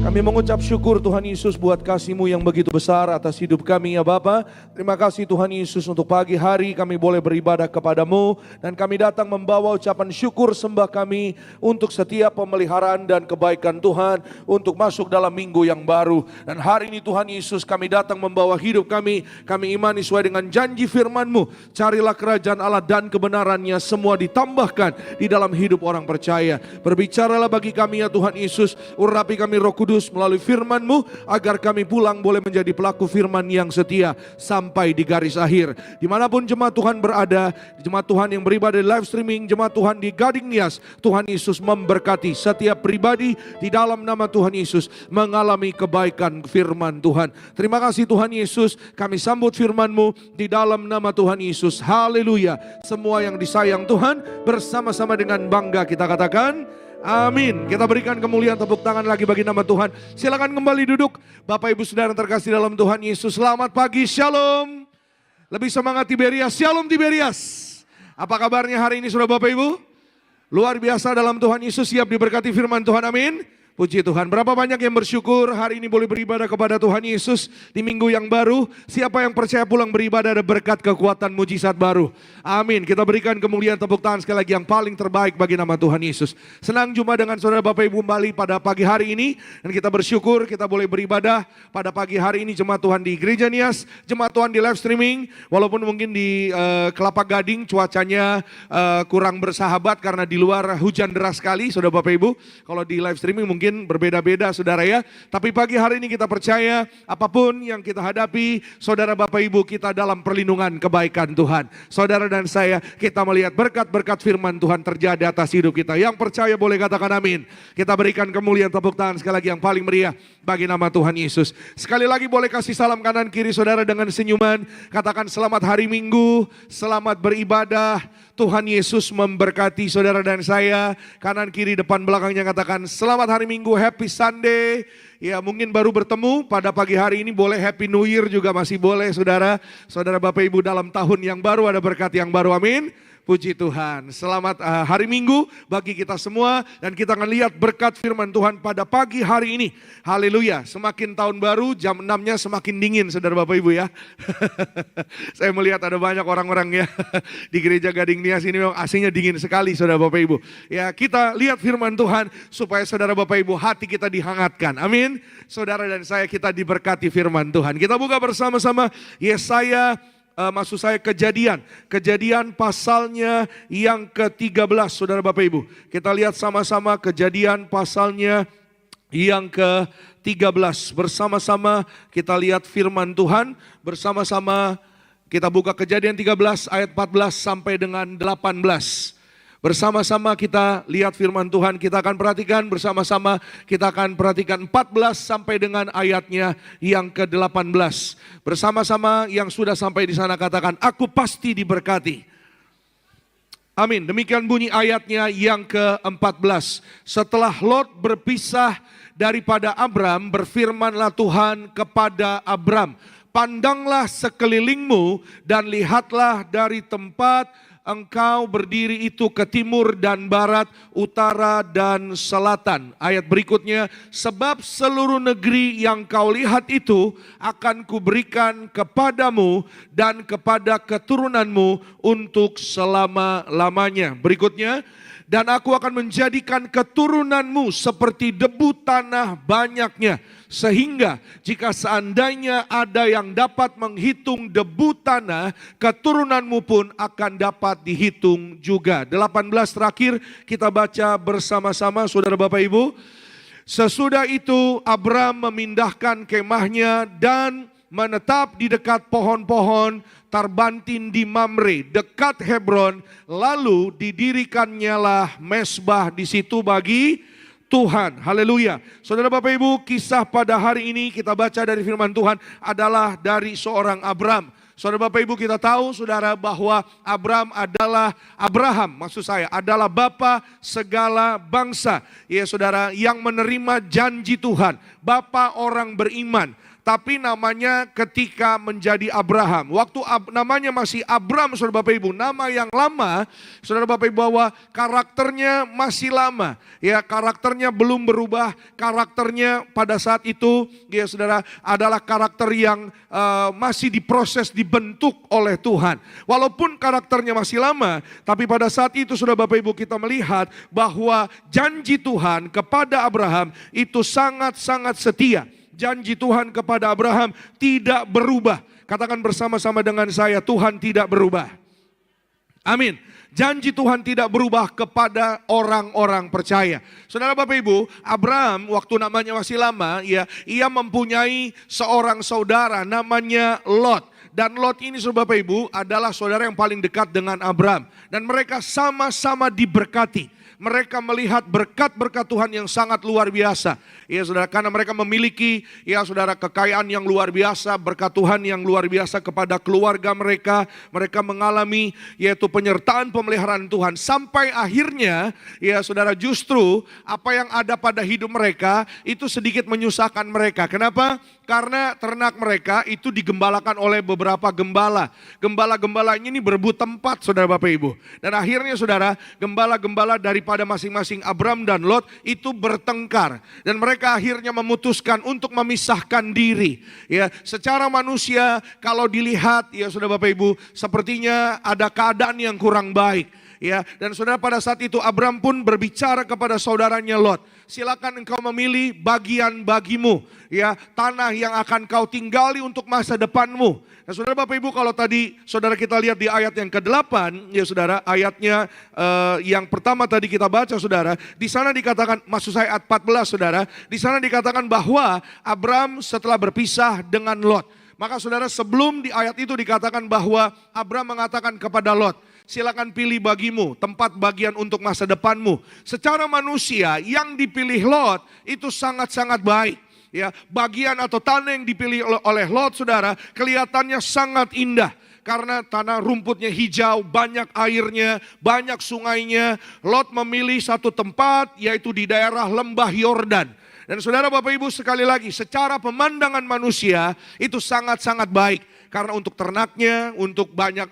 Kami mengucap syukur Tuhan Yesus buat kasih-Mu yang begitu besar atas hidup kami ya Bapa. Terima kasih Tuhan Yesus untuk pagi hari kami boleh beribadah kepada-Mu. Dan kami datang membawa ucapan syukur sembah kami untuk setiap pemeliharaan dan kebaikan Tuhan. Untuk masuk dalam minggu yang baru. Dan hari ini Tuhan Yesus kami datang membawa hidup kami. Kami imani sesuai dengan janji firman-Mu. Carilah kerajaan Allah dan kebenarannya semua ditambahkan di dalam hidup orang percaya. Berbicaralah bagi kami ya Tuhan Yesus. Urapi kami Roh Kudus melalui firman-Mu agar kami pulang boleh menjadi pelaku firman yang setia sampai di garis akhir. Dimanapun jemaat Tuhan berada, jemaat Tuhan yang beribadah di live streaming, jemaat Tuhan di Gading Nias, Tuhan Yesus memberkati setiap pribadi di dalam nama Tuhan Yesus mengalami kebaikan firman Tuhan. Terima kasih Tuhan Yesus, kami sambut firman-Mu di dalam nama Tuhan Yesus. Haleluya. Semua yang disayang Tuhan bersama-sama dengan bangga kita katakan amin. Kita berikan kemuliaan tepuk tangan lagi bagi nama Tuhan. Silakan kembali duduk. Bapak Ibu Saudara terkasih dalam Tuhan Yesus. Selamat pagi, Shalom. Lebih semangat Tiberias, Shalom Tiberias. Apa kabarnya hari ini Saudara Bapak Ibu? Luar biasa dalam Tuhan Yesus, siap diberkati firman Tuhan, amin. Puji Tuhan. Berapa banyak yang bersyukur hari ini boleh beribadah kepada Tuhan Yesus di minggu yang baru. Siapa yang percaya pulang beribadah ada berkat kekuatan mujizat baru. Amin. Kita berikan kemuliaan tepuk tangan sekali lagi yang paling terbaik bagi nama Tuhan Yesus. Senang jumpa dengan saudara Bapak Ibu kembali pada pagi hari ini. Dan kita bersyukur kita boleh beribadah pada pagi hari ini. Jemaat Tuhan di Gereja Nias, jemaat Tuhan di live streaming. Walaupun mungkin di Kelapa Gading cuacanya kurang bersahabat karena di luar hujan deras sekali saudara Bapak Ibu. Kalau di live streaming mungkin berbeda-beda saudara ya. Tapi pagi hari ini kita percaya apapun yang kita hadapi, saudara Bapak Ibu kita dalam perlindungan kebaikan Tuhan. Saudara dan saya, kita melihat berkat-berkat firman Tuhan terjadi atas hidup kita. Yang percaya boleh katakan amin. Kita berikan kemuliaan tepuk tangan sekali lagi yang paling meriah bagi nama Tuhan Yesus. Sekali lagi boleh kasih salam kanan kiri saudara dengan senyuman. Katakan selamat hari Minggu, selamat beribadah. Tuhan Yesus memberkati saudara dan saya. Kanan kiri depan belakangnya katakan selamat hari Minggu, happy Sunday. Ya mungkin baru bertemu pada pagi hari ini, boleh happy New Year juga masih boleh saudara. Saudara Bapak Ibu dalam tahun yang baru ada berkat yang baru, amin. Puji Tuhan. Selamat hari Minggu bagi kita semua. Dan kita akan lihat berkat firman Tuhan pada pagi hari ini. Haleluya. Semakin tahun baru jam 6-nya semakin dingin saudara Bapak Ibu ya. Saya melihat ada banyak orang-orang ya di gereja Gading Nias ini memang AC-nya dingin sekali saudara Bapak Ibu. Ya kita lihat firman Tuhan supaya saudara Bapak Ibu hati kita dihangatkan. Amin. Saudara dan saya kita diberkati firman Tuhan. Kita buka bersama-sama Yesaya. Maksud saya Kejadian pasalnya yang ke-13 saudara Bapak Ibu. Kita lihat sama-sama Kejadian pasalnya yang ke-13. Bersama-sama kita lihat firman Tuhan. Bersama-sama kita buka Kejadian 13 ayat 14 sampai dengan 18. Bersama-sama kita lihat firman Tuhan, kita akan perhatikan bersama-sama, kita akan perhatikan 14 sampai dengan ayatnya yang ke-18. Bersama-sama yang sudah sampai di sana katakan, aku pasti diberkati. Amin. Demikian bunyi ayatnya yang ke-14. Setelah Lot berpisah daripada Abram, berfirmanlah Tuhan kepada Abram, pandanglah sekelilingmu dan lihatlah dari tempat engkau berdiri itu ke timur dan barat, utara dan selatan. Ayat berikutnya, sebab seluruh negeri yang kau lihat itu akan kuberikan kepadamu dan kepada keturunanmu untuk selama-lamanya. Berikutnya, dan aku akan menjadikan keturunanmu seperti debu tanah banyaknya. Sehingga jika seandainya ada yang dapat menghitung debu tanah, keturunanmu pun akan dapat dihitung juga. 18 terakhir kita baca bersama-sama saudara Bapak Ibu. Sesudah itu Abram memindahkan kemahnya dan menetap di dekat pohon-pohon tarbantin di Mamre, dekat Hebron. Lalu didirikannya mezbah di situ bagi Tuhan. Haleluya. Saudara Bapak Ibu, kisah pada hari ini kita baca dari firman Tuhan adalah dari seorang Abram. Saudara Bapak Ibu kita tahu saudara bahwa Abraham adalah bapa segala bangsa. Ya saudara, yang menerima janji Tuhan. Bapa orang beriman. tapi namanya ketika menjadi Abraham. Waktu namanya masih Abram, saudara Bapak Ibu, nama yang lama, saudara Bapak Ibu, bahwa karakternya masih lama. Ya, karakternya belum berubah, karakternya pada saat itu, ya saudara, adalah karakter yang masih diproses, dibentuk oleh Tuhan. Walaupun karakternya masih lama, tapi pada saat itu saudara Bapak Ibu kita melihat bahwa janji Tuhan kepada Abraham itu sangat-sangat setia. Janji Tuhan kepada Abraham tidak berubah. Katakan bersama-sama dengan saya, Tuhan tidak berubah. Amin. Janji Tuhan tidak berubah kepada orang-orang percaya. Saudara Bapak Ibu, Abraham waktu namanya masih lama, ya, ia mempunyai seorang saudara namanya Lot. Dan Lot ini saudara Bapak Ibu adalah saudara yang paling dekat dengan Abraham. Dan mereka sama-sama diberkati. Mereka melihat berkat-berkat Tuhan yang sangat luar biasa. Ya saudara, karena mereka memiliki ya saudara kekayaan yang luar biasa, berkat Tuhan yang luar biasa kepada keluarga mereka. Mereka mengalami yaitu penyertaan pemeliharaan Tuhan. Sampai akhirnya ya saudara, justru apa yang ada pada hidup mereka itu sedikit menyusahkan mereka. Kenapa? Karena ternak mereka itu digembalakan oleh beberapa gembala. Gembala-gembala ini berebut tempat saudara Bapak Ibu. Dan akhirnya saudara, gembala-gembala daripada masing-masing Abram dan Lot itu bertengkar. Dan mereka akhirnya memutuskan untuk memisahkan diri. Ya, secara manusia kalau dilihat ya saudara Bapak Ibu, sepertinya ada keadaan yang kurang baik. Ya, dan saudara, pada saat itu Abram pun berbicara kepada saudaranya Lot, silakan engkau memilih bagian bagimu, ya, tanah yang akan kau tinggali untuk masa depanmu. Nah saudara Bapak Ibu, kalau tadi saudara kita lihat di ayat yang ke-8, ya saudara, ayatnya yang pertama tadi kita baca saudara, di sana dikatakan, maksud saya ayat 14 saudara, di sana dikatakan bahwa Abram setelah berpisah dengan Lot. Maka saudara, sebelum di ayat itu dikatakan bahwa Abram mengatakan kepada Lot, silakan pilih bagimu tempat bagian untuk masa depanmu. Secara manusia yang dipilih Lot itu sangat-sangat baik. Ya, bagian atau tanah yang dipilih oleh Lot saudara kelihatannya sangat indah. Karena tanah rumputnya hijau, banyak airnya, banyak sungainya. Lot memilih satu tempat yaitu di daerah lembah Yordan. Dan saudara Bapak Ibu, sekali lagi, secara pemandangan manusia itu sangat-sangat baik. Karena untuk ternaknya, untuk banyak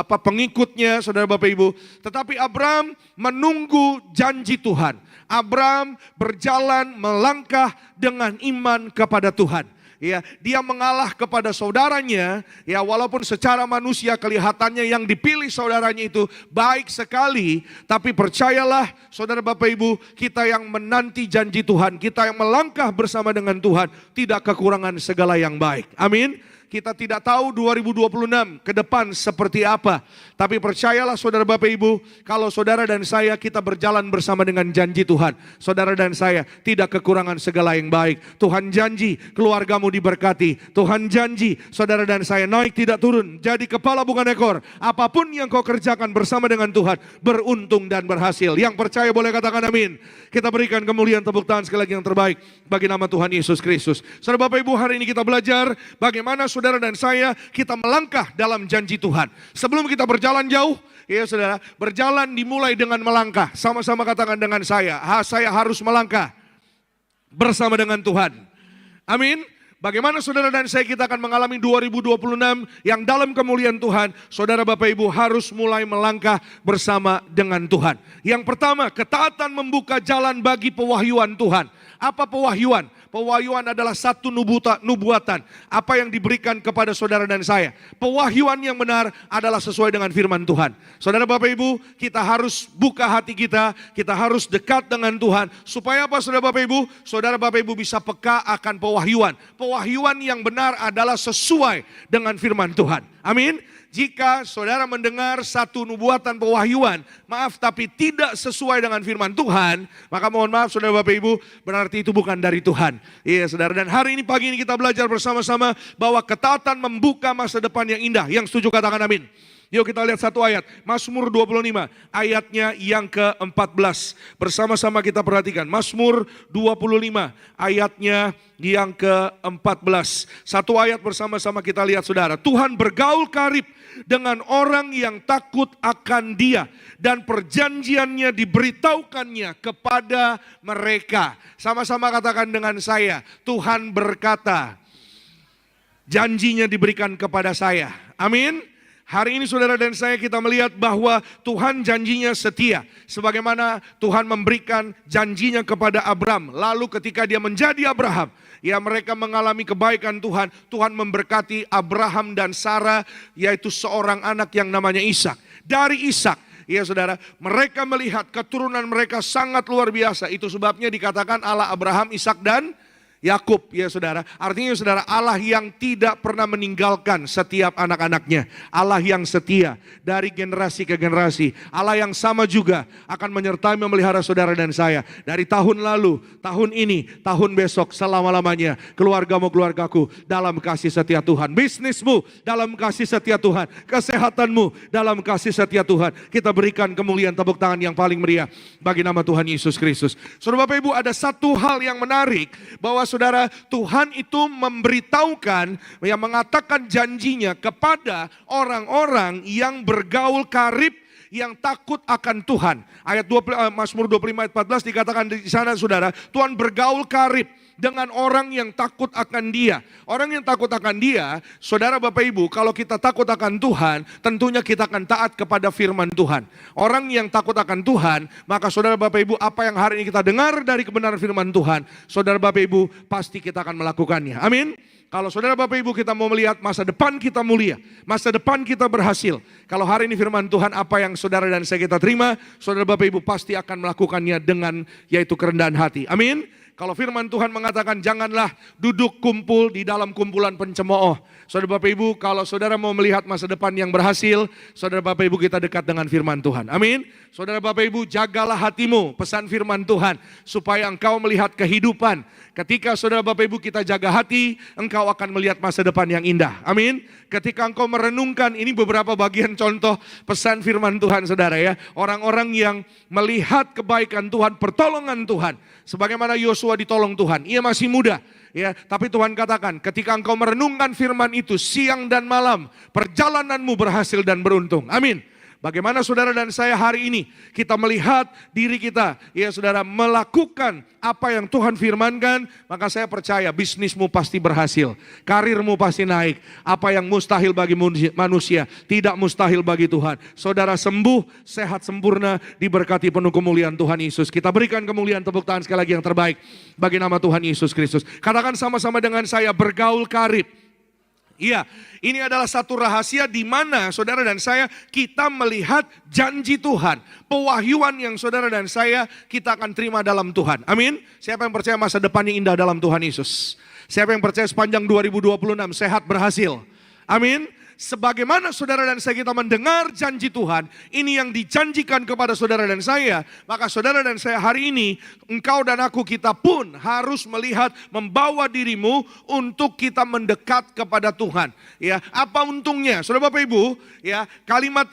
pengikutnya saudara Bapak Ibu. Tetapi Abram menunggu janji Tuhan. Abram berjalan melangkah dengan iman kepada Tuhan. Ya, dia mengalah kepada saudaranya, ya, walaupun secara manusia kelihatannya yang dipilih saudaranya itu baik sekali, tapi percayalah saudara Bapak Ibu, kita yang menanti janji Tuhan, kita yang melangkah bersama dengan Tuhan, tidak kekurangan segala yang baik. Amin. Kita tidak tahu 2026 ke depan seperti apa. Tapi percayalah saudara Bapak Ibu, kalau saudara dan saya kita berjalan bersama dengan janji Tuhan. Saudara dan saya tidak kekurangan segala yang baik. Tuhan janji keluargamu diberkati. Tuhan janji saudara dan saya naik tidak turun. Jadi kepala bukan ekor. Apapun yang kau kerjakan bersama dengan Tuhan, beruntung dan berhasil. Yang percaya boleh katakan amin. Kita berikan kemuliaan, tepuk tangan sekali lagi yang terbaik bagi nama Tuhan Yesus Kristus. Saudara Bapak Ibu, hari ini kita belajar bagaimana saudara dan saya kita melangkah dalam janji Tuhan. Sebelum kita berjalan jauh, ya saudara, berjalan dimulai dengan melangkah. Sama-sama katakan dengan saya harus melangkah bersama dengan Tuhan. Amin. Bagaimana saudara dan saya kita akan mengalami 2026 yang dalam kemuliaan Tuhan. Saudara Bapak Ibu harus mulai melangkah bersama dengan Tuhan. Yang pertama, ketaatan membuka jalan bagi pewahyuan Tuhan. Apa pewahyuan? Pewahyuan adalah satu nubuatan. Apa yang diberikan kepada saudara dan saya. Pewahyuan yang benar adalah sesuai dengan firman Tuhan. Saudara Bapak Ibu, kita harus buka hati kita harus dekat dengan Tuhan. Supaya apa saudara Bapak Ibu? Saudara Bapak Ibu bisa peka akan pewahyuan. Pewahyuan yang benar adalah sesuai dengan firman Tuhan. Amin. Jika saudara mendengar satu nubuatan pewahyuan, maaf tapi tidak sesuai dengan firman Tuhan, maka mohon maaf saudara Bapak Ibu, berarti itu bukan dari Tuhan. Iya saudara, dan hari ini pagi ini kita belajar bersama-sama bahwa ketaatan membuka masa depan yang indah. Yang setuju katakan amin. Yuk kita lihat satu ayat, Mazmur 25, ayatnya yang ke-14. Bersama-sama kita perhatikan, Mazmur 25, ayatnya yang ke-14. Satu ayat bersama-sama kita lihat saudara. Tuhan bergaul karib dengan orang yang takut akan Dia, dan perjanjiannya diberitahukannya kepada mereka. Sama-sama katakan dengan saya, Tuhan berkata, janjinya diberikan kepada saya. Amin. Hari ini saudara dan saya kita melihat bahwa Tuhan janjinya setia. Sebagaimana Tuhan memberikan janjinya kepada Abraham. Lalu ketika dia menjadi Abraham, ya mereka mengalami kebaikan Tuhan. Tuhan memberkati Abraham dan Sarah, yaitu seorang anak yang namanya Ishak. Dari Ishak, ya saudara, mereka melihat keturunan mereka sangat luar biasa. Itu sebabnya dikatakan Allah Abraham, Ishak dan Yakub, ya saudara. Artinya saudara, Allah yang tidak pernah meninggalkan setiap anak-anaknya. Allah yang setia dari generasi ke generasi. Allah yang sama juga akan menyertai memelihara saudara dan saya. Dari tahun lalu, tahun ini, tahun besok, selama-lamanya. Keluargamu, keluargaku dalam kasih setia Tuhan. Bisnismu dalam kasih setia Tuhan. Kesehatanmu dalam kasih setia Tuhan. Kita berikan kemuliaan tepuk tangan yang paling meriah bagi nama Tuhan Yesus Kristus. Saudara Bapak Ibu, ada satu hal yang menarik, bahwa saudara, Tuhan itu memberitahukan, yang mengatakan janjinya kepada orang-orang yang bergaul karib, yang takut akan Tuhan. Ayat 20, Mazmur 25 ayat 14 dikatakan di sana saudara, Tuhan bergaul karib dengan orang yang takut akan Dia. Orang yang takut akan Dia, saudara Bapak Ibu, kalau kita takut akan Tuhan, tentunya kita akan taat kepada firman Tuhan. Orang yang takut akan Tuhan, maka saudara Bapak Ibu, apa yang hari ini kita dengar dari kebenaran firman Tuhan, saudara Bapak Ibu, pasti kita akan melakukannya. Amin. Kalau saudara Bapak Ibu kita mau melihat masa depan kita mulia, masa depan kita berhasil. Kalau hari ini firman Tuhan, apa yang saudara dan saya kita terima, saudara Bapak Ibu pasti akan melakukannya dengan yaitu kerendahan hati. Amin. Kalau firman Tuhan mengatakan janganlah duduk kumpul di dalam kumpulan pencemooh. Saudara Bapak Ibu, kalau saudara mau melihat masa depan yang berhasil, saudara Bapak Ibu kita dekat dengan firman Tuhan. Amin. Saudara Bapak Ibu, jagalah hatimu, pesan firman Tuhan, supaya engkau melihat kehidupan. Ketika saudara Bapak Ibu kita jaga hati, engkau akan melihat masa depan yang indah. Amin. Ketika engkau merenungkan, ini beberapa bagian contoh pesan firman Tuhan saudara ya. Orang-orang yang melihat kebaikan Tuhan, pertolongan Tuhan. Sebagaimana Yosua ditolong Tuhan, ia masih muda. Ya, tapi Tuhan katakan, ketika engkau merenungkan firman itu siang dan malam, perjalananmu berhasil dan beruntung. Amin. Bagaimana saudara dan saya hari ini kita melihat diri kita, ya saudara, melakukan apa yang Tuhan firmankan, maka saya percaya bisnismu pasti berhasil, karirmu pasti naik. Apa yang mustahil bagi manusia, tidak mustahil bagi Tuhan. Saudara sembuh, sehat sempurna, diberkati penuh kemuliaan Tuhan Yesus. Kita berikan kemuliaan, tepuk tangan sekali lagi yang terbaik bagi nama Tuhan Yesus Kristus. Katakan sama-sama dengan saya, bergaul karib. Iya, ini adalah satu rahasia di mana saudara dan saya kita melihat janji Tuhan. Pewahyuan yang saudara dan saya kita akan terima dalam Tuhan. Amin. Siapa yang percaya masa depan yang indah dalam Tuhan Yesus? Siapa yang percaya sepanjang 2026 sehat berhasil? Amin. Sebagaimana saudara dan saya kita mendengar janji Tuhan, ini yang dijanjikan kepada saudara dan saya, maka saudara dan saya hari ini, engkau dan aku, kita pun harus melihat, membawa dirimu untuk kita mendekat kepada Tuhan. Ya, apa untungnya? Saudara Bapak Ibu, ya, kalimat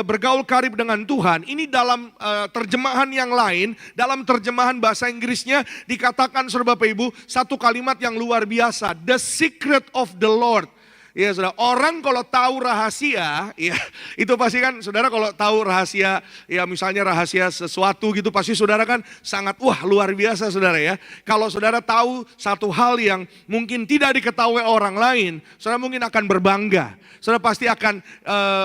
bergaul karib dengan Tuhan, ini dalam terjemahan yang lain, dalam terjemahan bahasa Inggrisnya dikatakan saudara Bapak Ibu, satu kalimat yang luar biasa, the secret of the Lord. Ya saudara, orang kalau tahu rahasia, ya itu pasti kan saudara kalau tahu rahasia, ya misalnya rahasia sesuatu gitu, pasti saudara kan sangat luar biasa saudara ya. Kalau saudara tahu satu hal yang mungkin tidak diketahui orang lain, saudara mungkin akan berbangga. Saudara pasti akan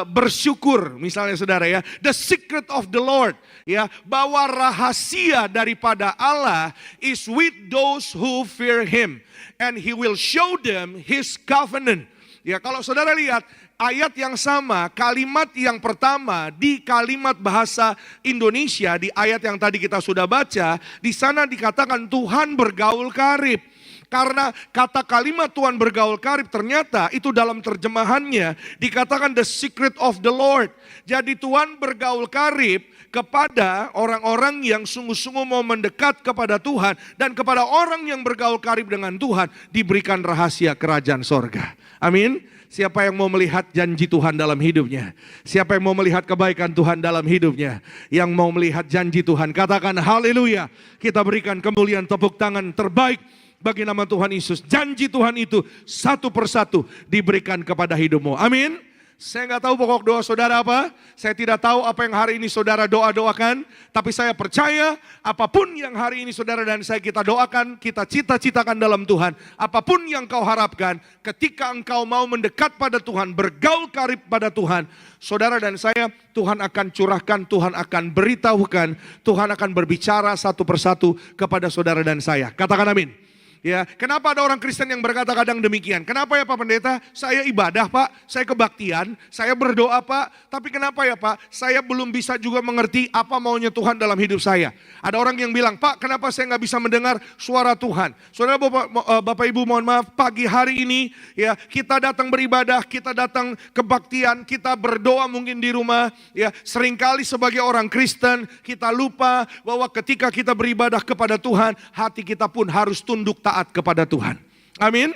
bersyukur misalnya saudara ya. The secret of the Lord, ya, bahwa rahasia daripada Allah is with those who fear Him, and He will show them His covenant. Ya, kalau saudara lihat ayat yang sama, kalimat yang pertama di kalimat bahasa Indonesia, di ayat yang tadi kita sudah baca, di sana dikatakan Tuhan bergaul karib. Karena kata kalimat Tuhan bergaul karib ternyata itu dalam terjemahannya dikatakan the secret of the Lord. Jadi Tuhan bergaul karib kepada orang-orang yang sungguh-sungguh mau mendekat kepada Tuhan, dan kepada orang yang bergaul karib dengan Tuhan diberikan rahasia kerajaan sorga. Amin. Siapa yang mau melihat janji Tuhan dalam hidupnya? Siapa yang mau melihat kebaikan Tuhan dalam hidupnya? Yang mau melihat janji Tuhan, katakan haleluya. Kita berikan kemuliaan, tepuk tangan terbaik bagi nama Tuhan Yesus. Janji Tuhan itu satu persatu diberikan kepada hidupmu. Amin. Saya nggak tahu pokok doa saudara apa. Saya tidak tahu apa yang hari ini saudara doakan. Tapi saya percaya apapun yang hari ini saudara dan saya kita doakan, kita cita-citakan dalam Tuhan. Apapun yang kau harapkan, ketika engkau mau mendekat pada Tuhan, bergaul karib pada Tuhan, saudara dan saya, Tuhan akan curahkan, Tuhan akan beritahukan, Tuhan akan berbicara satu persatu kepada saudara dan saya. Katakan amin. Ya, kenapa ada orang Kristen yang berkata kadang demikian? Kenapa ya Pak Pendeta? Saya ibadah Pak, saya kebaktian, saya berdoa Pak. Tapi kenapa ya Pak? Saya belum bisa juga mengerti apa maunya Tuhan dalam hidup saya. Ada orang yang bilang, Pak kenapa saya nggak bisa mendengar suara Tuhan? Saudara Bapak Ibu mohon maaf, pagi hari ini ya kita datang beribadah, kita datang kebaktian, kita berdoa mungkin di rumah. Ya, seringkali sebagai orang Kristen kita lupa bahwa ketika kita beribadah kepada Tuhan, hati kita pun harus tunduk taat kepada Tuhan. Amin.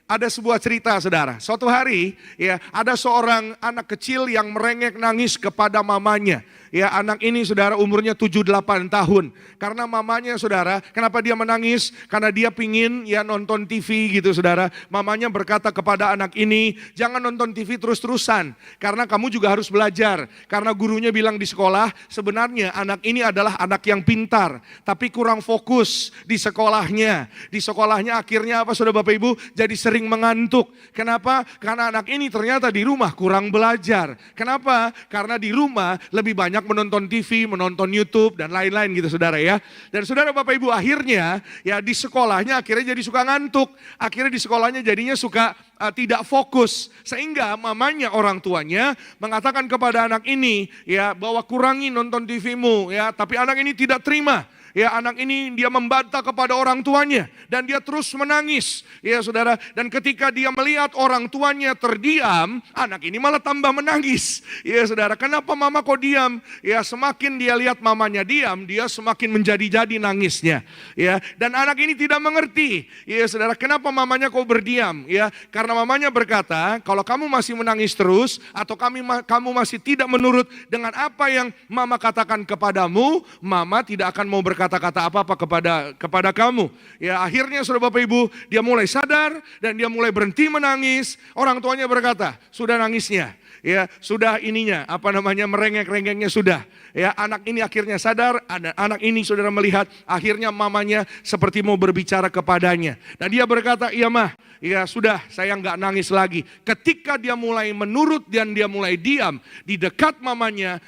Ada sebuah cerita saudara. Suatu hari ya ada seorang anak kecil yang merengek nangis kepada mamanya. Ya anak ini saudara umurnya 7-8 tahun. Karena mamanya saudara, kenapa dia menangis? Karena dia pingin ya nonton TV gitu saudara. Mamanya berkata kepada anak ini, jangan nonton TV terus-terusan. Karena kamu juga harus belajar. Karena gurunya bilang di sekolah, sebenarnya anak ini adalah anak yang pintar. Tapi kurang fokus di sekolahnya. Di sekolahnya akhirnya apa saudara Bapak Ibu? Jadi sering mengantuk. Kenapa? Karena anak ini ternyata di rumah kurang belajar. Kenapa? Karena di rumah lebih banyak menonton TV, menonton YouTube dan lain-lain gitu saudara ya. Dan saudara Bapak Ibu akhirnya ya di sekolahnya akhirnya jadi suka ngantuk. Akhirnya di sekolahnya jadinya suka tidak fokus. Sehingga mamanya orang tuanya mengatakan kepada anak ini ya bahwa kurangi nonton TV-mu ya. Tapi anak ini tidak terima. Ya anak ini dia membantah kepada orang tuanya dan dia terus menangis ya saudara. Dan ketika dia melihat orang tuanya terdiam, anak ini malah tambah menangis ya saudara. Kenapa mama kok diam? Ya semakin dia lihat mamanya diam, dia semakin menjadi-jadi nangisnya ya. Dan anak ini tidak mengerti ya saudara, kenapa mamanya kok berdiam ya. Karena mamanya berkata, kalau kamu masih menangis terus atau kamu masih tidak menurut dengan apa yang mama katakan kepadamu, mama tidak akan mau berkata-kata apa-apa kepada kamu. Ya akhirnya saudara Bapak Ibu, dia mulai sadar dan dia mulai berhenti menangis. Orang tuanya berkata, sudah nangisnya. Ya sudah ininya, merengek-rengeknya sudah. Ya anak ini akhirnya sadar, anak ini saudara melihat akhirnya mamanya seperti mau berbicara kepadanya. Dan dia berkata, iya mah, ya sudah saya nggak nangis lagi. Ketika dia mulai menurut dan dia mulai diam di dekat mamanya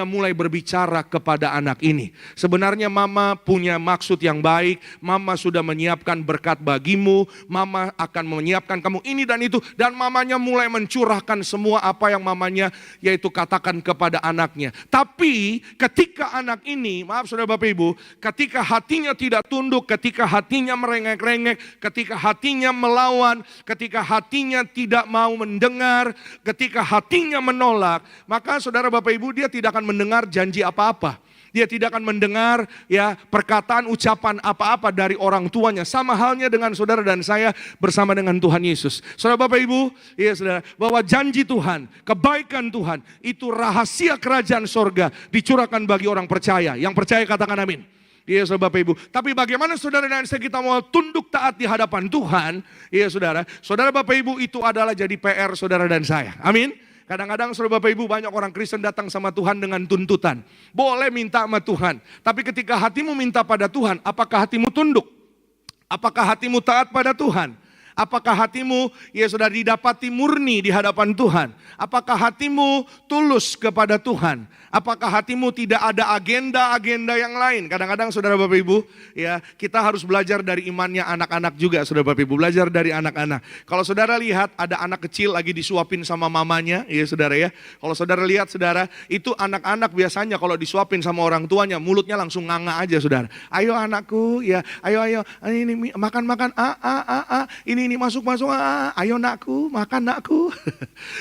mulai berbicara kepada anak ini. Sebenarnya mama punya maksud yang baik, mama sudah menyiapkan berkat bagimu, mama akan menyiapkan kamu ini dan itu. Dan mamanya mulai mencurahkan semua apa yang mamanya yaitu katakan kepada anaknya. Tapi ketika anak ini, maaf saudara Bapak Ibu, ketika hatinya tidak tunduk, ketika hatinya merengek-rengek, ketika hatinya melawan, ketika hatinya tidak mau mendengar, ketika hatinya menolak, maka saudara Bapak Ibu dia tidak akan mendengar janji apa-apa. Dia tidak akan mendengar ya perkataan ucapan apa-apa dari orang tuanya. Sama halnya dengan saudara dan saya bersama dengan Tuhan Yesus. Saudara Bapak Ibu, ya saudara, bahwa janji Tuhan, kebaikan Tuhan, itu rahasia kerajaan sorga dicurahkan bagi orang percaya. Yang percaya katakan amin. Iya saudara Bapak Ibu. Tapi bagaimana saudara dan saya kita mau tunduk taat di hadapan Tuhan. Iya saudara. Saudara Bapak Ibu itu adalah jadi PR saudara dan saya. Amin. Kadang-kadang saudara Bapak Ibu banyak orang Kristen datang sama Tuhan dengan tuntutan. Boleh minta sama Tuhan. Tapi ketika hatimu minta pada Tuhan, apakah hatimu tunduk? Apakah hatimu taat pada Tuhan? Apakah hatimu ya sudah didapati murni di hadapan Tuhan? Apakah hatimu tulus kepada Tuhan? Apakah hatimu tidak ada agenda-agenda yang lain? Kadang-kadang saudara Bapak Ibu, ya kita harus belajar dari imannya anak-anak juga saudara Bapak Ibu. Belajar dari anak-anak. Kalau saudara lihat ada anak kecil lagi disuapin sama mamanya, ya saudara ya. Kalau saudara lihat saudara, itu anak-anak biasanya kalau disuapin sama orang tuanya, mulutnya langsung nganga aja saudara. Ayo anakku, ya ayo, ini makan, ini masuk, ayo nakku, makan nakku.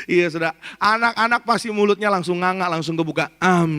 Iya saudara, anak-anak pasti mulutnya langsung nganga, langsung kebuka.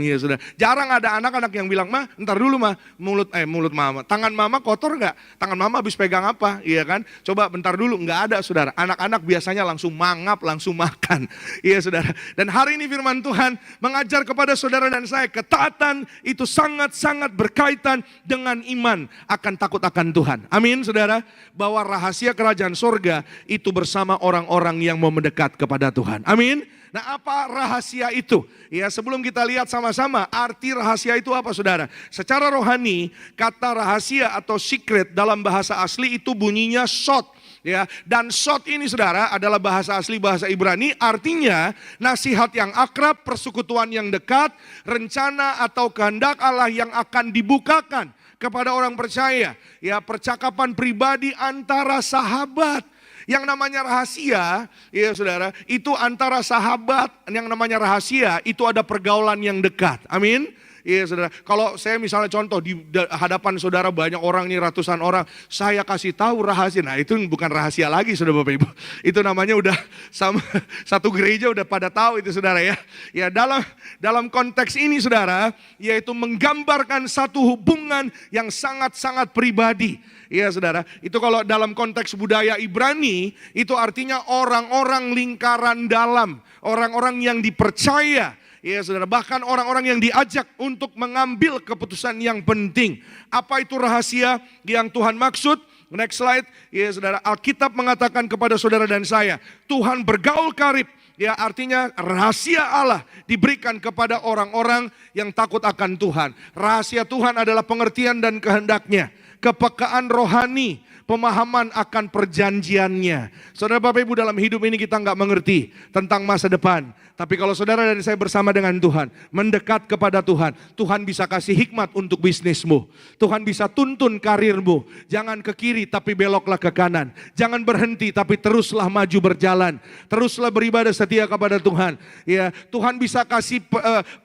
Ya sudah. Jarang ada anak-anak yang bilang, "Ma, ntar dulu mah, mulut mama. Tangan mama kotor enggak? Tangan mama habis pegang apa?" Iya kan? Coba bentar dulu, enggak ada saudara. Anak-anak biasanya langsung mangap, langsung makan. Iya saudara. Dan hari ini firman Tuhan mengajar kepada saudara dan saya, ketaatan itu sangat-sangat berkaitan dengan iman akan takut akan Tuhan. Amin saudara. Bahwa rahasia kerajaan sorga itu bersama orang-orang yang mau mendekat kepada Tuhan. Amin. Nah, apa rahasia itu? Ya, sebelum kita lihat sama-sama arti rahasia itu apa, saudara? Secara rohani, kata rahasia atau secret dalam bahasa asli itu bunyinya sod. Ya, dan sod ini, saudara, adalah bahasa asli bahasa Ibrani, artinya nasihat yang akrab, persekutuan yang dekat, rencana atau kehendak Allah yang akan dibukakan kepada orang percaya. Ya, percakapan pribadi antara sahabat. Yang namanya rahasia, ya saudara, itu antara sahabat. Yang namanya rahasia itu ada pergaulan yang dekat. Amin. Iya saudara, kalau saya misalnya contoh di hadapan saudara banyak orang nih, ratusan orang, saya kasih tahu rahasia. Nah, itu bukan rahasia lagi, saudara Bapak Ibu. Itu namanya udah sama satu gereja udah pada tahu itu, saudara ya. Ya, dalam konteks ini, saudara, yaitu menggambarkan satu hubungan yang sangat-sangat pribadi. Iya saudara, itu kalau dalam konteks budaya Ibrani, itu artinya orang-orang lingkaran dalam, orang-orang yang dipercaya. Ya saudara, bahkan orang-orang yang diajak untuk mengambil keputusan yang penting. Apa itu rahasia yang Tuhan maksud? Next slide. Ya saudara, Alkitab mengatakan kepada saudara dan saya, Tuhan bergaul karib. Ya, artinya rahasia Allah diberikan kepada orang-orang yang takut akan Tuhan. Rahasia Tuhan adalah pengertian dan kehendaknya, kepekaan rohani, pemahaman akan perjanjiannya. Saudara Bapak Ibu, dalam hidup ini kita nggak mengerti tentang masa depan. Tapi kalau saudara dan saya bersama dengan Tuhan, mendekat kepada Tuhan, Tuhan bisa kasih hikmat untuk bisnismu. Tuhan bisa tuntun karirmu. Jangan ke kiri tapi beloklah ke kanan. Jangan berhenti tapi teruslah maju berjalan. Teruslah beribadah setia kepada Tuhan. Ya, Tuhan bisa kasih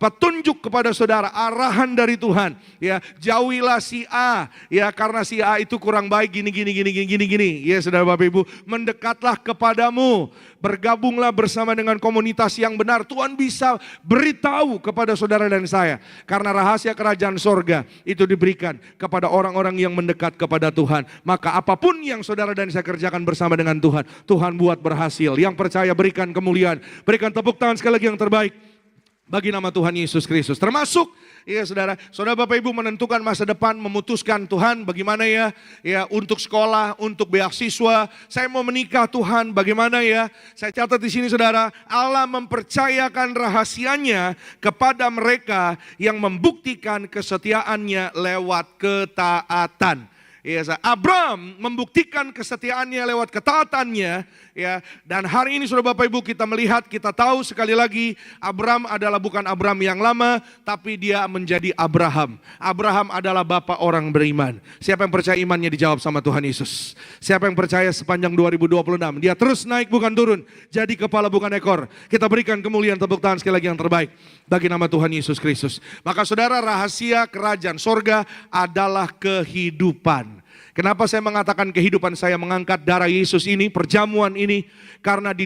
petunjuk kepada saudara, arahan dari Tuhan. Ya, jauhilah si A. Ya, karena si A itu kurang baik gini. Ya, saudara Bapak Ibu, mendekatlah kepadamu. Bergabunglah bersama dengan komunitas yang benar. Tuhan bisa beritahu kepada saudara dan saya. Karena rahasia kerajaan sorga itu diberikan kepada orang-orang yang mendekat kepada Tuhan. Maka apapun yang saudara dan saya kerjakan bersama dengan Tuhan, Tuhan buat berhasil. Yang percaya berikan kemuliaan. Berikan tepuk tangan sekali lagi yang terbaik bagi nama Tuhan Yesus Kristus. Termasuk, ya saudara Bapak Ibu menentukan masa depan, memutuskan Tuhan bagaimana ya untuk sekolah, untuk beasiswa. Saya mau menikah Tuhan, bagaimana ya? Saya catat di sini saudara, Allah mempercayakan rahasianya kepada mereka yang membuktikan kesetiaannya lewat ketaatan. Ya, Abraham membuktikan kesetiaannya lewat ketaatannya, ya. Dan hari ini saudara Bapak Ibu kita melihat, kita tahu sekali lagi Abraham adalah bukan Abraham yang lama, tapi dia menjadi Abraham. Abraham adalah bapak orang beriman. Siapa yang percaya imannya dijawab sama Tuhan Yesus? Siapa yang percaya sepanjang 2026 dia terus naik bukan turun, jadi kepala bukan ekor. Kita berikan kemuliaan, tepuk tangan sekali lagi yang terbaik bagi nama Tuhan Yesus Kristus. Maka saudara, rahasia kerajaan sorga adalah kehidupan. Kenapa saya mengatakan kehidupan? Saya mengangkat darah Yesus ini, perjamuan ini, karena di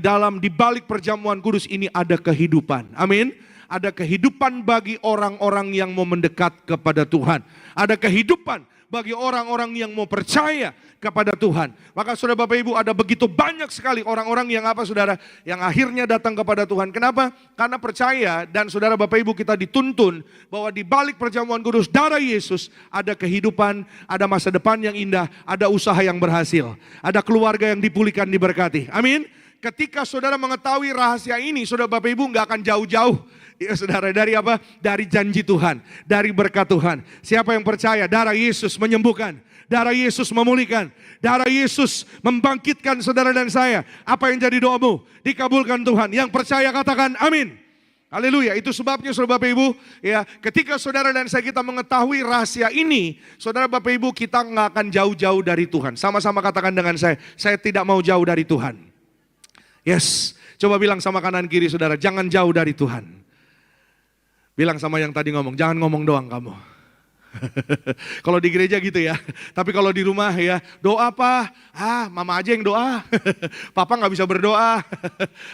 balik perjamuan kudus ini ada kehidupan. Amin. Ada kehidupan bagi orang-orang yang mau mendekat kepada Tuhan. Ada kehidupan bagi orang-orang yang mau percaya kepada Tuhan. Maka saudara Bapak Ibu, ada begitu banyak sekali orang-orang yang saudara, yang akhirnya datang kepada Tuhan. Kenapa? Karena percaya, dan saudara Bapak Ibu kita dituntun bahwa di balik perjamuan kudus darah Yesus ada kehidupan, ada masa depan yang indah, ada usaha yang berhasil, ada keluarga yang dipulihkan, diberkati. Amin. Ketika saudara mengetahui rahasia ini, saudara Bapak Ibu nggak akan jauh-jauh. Ya saudara, dari apa? Dari janji Tuhan, dari berkat Tuhan. Siapa yang percaya darah Yesus menyembuhkan, darah Yesus memulihkan, darah Yesus membangkitkan saudara dan saya. Apa yang jadi doamu? Dikabulkan Tuhan. Yang percaya katakan amin. Haleluya. Itu sebabnya saudara Bapak Ibu, ya, ketika saudara dan saya kita mengetahui rahasia ini, saudara Bapak Ibu, kita nggak akan jauh-jauh dari Tuhan. Sama-sama katakan dengan saya tidak mau jauh dari Tuhan. Yes. Coba bilang sama kanan kiri saudara, jangan jauh dari Tuhan. Bilang sama yang tadi ngomong, jangan ngomong doang kamu. Kalau di gereja gitu ya. Tapi kalau di rumah ya, doa apa? Mama aja yang doa. Papa gak bisa berdoa.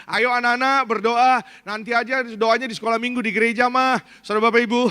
Ayo anak-anak berdoa. Nanti aja doanya di sekolah minggu, di gereja mah. Saudara Bapak Ibu,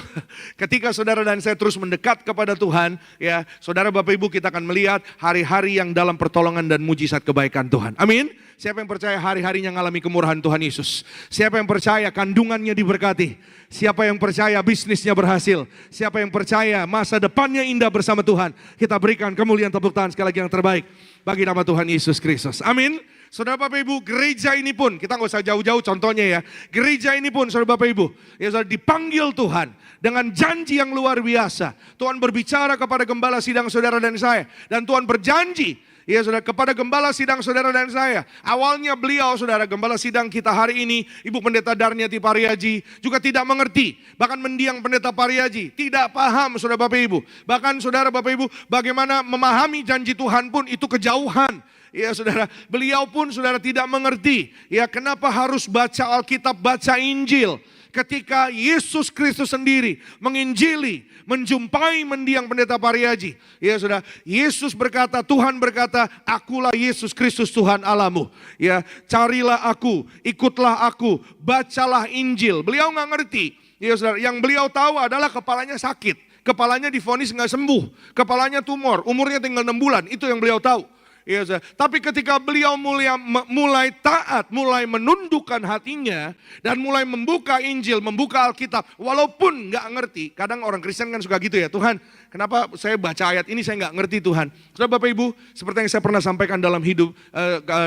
ketika saudara dan saya terus mendekat kepada Tuhan, ya, saudara Bapak Ibu, kita akan melihat hari-hari yang dalam pertolongan dan mujizat kebaikan Tuhan. Amin. Siapa yang percaya hari-harinya mengalami kemurahan Tuhan Yesus? Siapa yang percaya kandungannya diberkati? Siapa yang percaya bisnisnya berhasil? Siapa yang percaya masa depannya indah bersama Tuhan. Kita berikan kemuliaan tepuk tangan sekali lagi yang terbaik bagi nama Tuhan Yesus Kristus. Amin. Saudara Bapak Ibu, gereja ini pun, kita nggak usah jauh-jauh contohnya ya. Gereja ini pun saudara Bapak Ibu, ya saudara, dipanggil Tuhan dengan janji yang luar biasa. Tuhan berbicara kepada gembala sidang saudara dan saya. Dan Tuhan berjanji, ya saudara, kepada gembala sidang saudara dan saya. Awalnya beliau, saudara, gembala sidang kita hari ini, Ibu Pendeta Darniati Pariaji, juga tidak mengerti. Bahkan mendiang Pendeta Pariaji, tidak paham saudara Bapak Ibu. Bahkan saudara Bapak Ibu, bagaimana memahami janji Tuhan pun itu kejauhan. Ya saudara, beliau pun saudara tidak mengerti. Ya kenapa harus baca Alkitab, baca Injil. Ketika Yesus Kristus sendiri menginjili, menjumpai mendiang Pendeta Pariaji. Ya saudara, Yesus berkata, Tuhan berkata, akulah Yesus Kristus Tuhan Allahmu. Ya, carilah aku, ikutlah aku, bacalah Injil. Beliau nggak ngerti. Ya saudara, yang beliau tahu adalah kepalanya sakit. Kepalanya divonis nggak sembuh. Kepalanya tumor, umurnya tinggal 6 bulan. Itu yang beliau tahu. Ya, tapi ketika beliau mulai taat, mulai menundukkan hatinya, dan mulai membuka Injil, membuka Alkitab, walaupun nggak ngerti. Kadang orang Kristen kan suka gitu ya, Tuhan kenapa saya baca ayat ini saya nggak ngerti Tuhan. Saudara Bapak Ibu, seperti yang saya pernah sampaikan dalam hidup,